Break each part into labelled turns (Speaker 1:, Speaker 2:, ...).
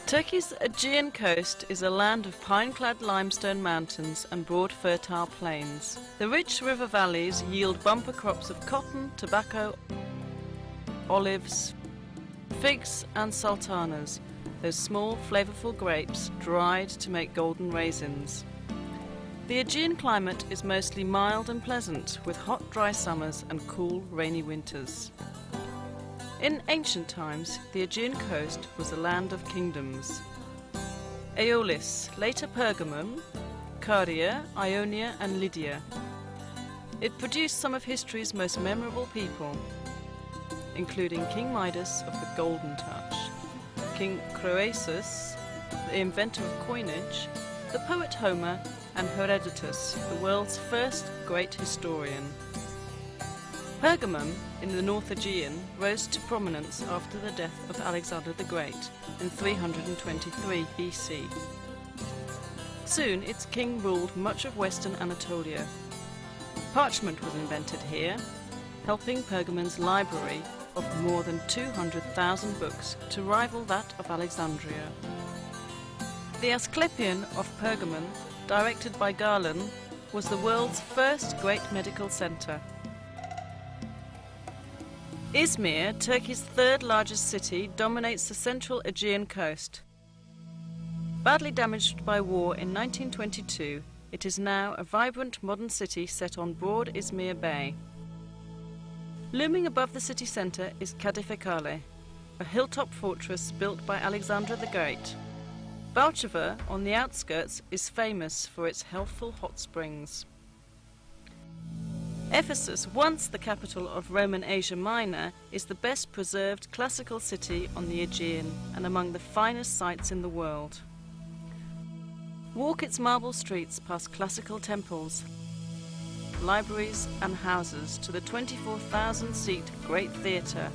Speaker 1: Turkey's Aegean coast is a land of pine-clad limestone mountains and broad fertile plains. The rich river valleys yield bumper crops of cotton, tobacco, olives, figs and sultanas, those small flavorful grapes dried to make golden raisins. The Aegean climate is mostly mild and pleasant, with hot dry summers and cool rainy winters. In ancient times, the Aegean coast was a land of kingdoms. Aeolis, later Pergamum, Caria, Ionia and Lydia. It produced some of history's most memorable people, including King Midas of the Golden Touch, King Croesus, the inventor of coinage, the poet Homer, and Herodotus, the world's first great historian. Pergamum, in the North Aegean, rose to prominence after the death of Alexander the Great in 323 BC. Soon its king ruled much of western Anatolia. Parchment was invented here, helping Pergamon's library of more than 200,000 books to rival that of Alexandria. The Asclepion of Pergamon, directed by Galen, was the world's first great medical centre. Izmir, Turkey's third largest city, dominates the central Aegean coast. Badly damaged by war in 1922, it is now a vibrant modern city set on broad Izmir Bay. Looming above the city centre is Kadifekale, a hilltop fortress built by Alexander the Great. Balchova, on the outskirts, is famous for its healthful hot springs. Ephesus, once the capital of Roman Asia Minor, is the best preserved classical city on the Aegean and among the finest sights in the world. Walk its marble streets past classical temples, libraries and houses to the 24,000-seat Great Theatre,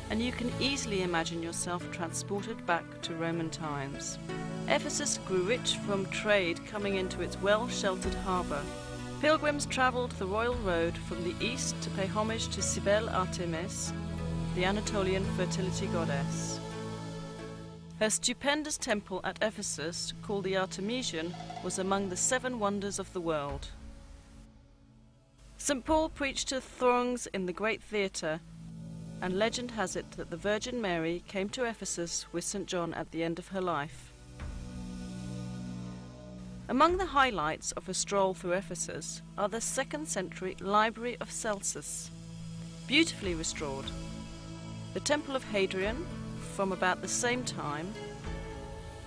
Speaker 1: and you can easily imagine yourself transported back to Roman times. Ephesus grew rich from trade coming into its well-sheltered harbour. Pilgrims travelled the royal road from the east to pay homage to Cybele Artemis, the Anatolian fertility goddess. Her stupendous temple at Ephesus, called the Artemision, was among the 7 wonders of the world. St. Paul preached to throngs in the Great Theatre, and legend has it that the Virgin Mary came to Ephesus with St. John at the end of her life. Among the highlights of a stroll through Ephesus are the 2nd century Library of Celsus, beautifully restored, the Temple of Hadrian from about the same time,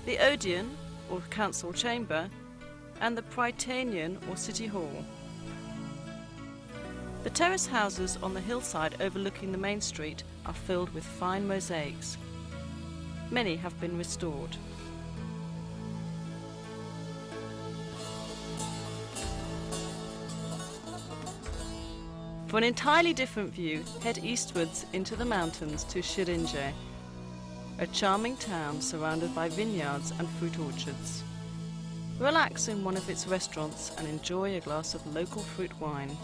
Speaker 1: the Odeon or Council Chamber, and the Prytaneum or City Hall. The terrace houses on the hillside overlooking the main street are filled with fine mosaics. Many have been restored. For an entirely different view, head eastwards into the mountains to Şirince, a charming town surrounded by vineyards and fruit orchards. Relax in one of its restaurants and enjoy a glass of local fruit wine.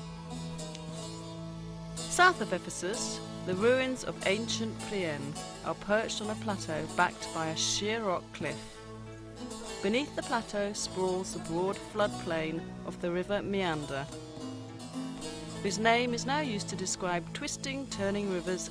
Speaker 1: South of Ephesus, the ruins of ancient Priene are perched on a plateau backed by a sheer rock cliff. Beneath the plateau sprawls the broad floodplain of the river Meander, whose name is now used to describe twisting, turning rivers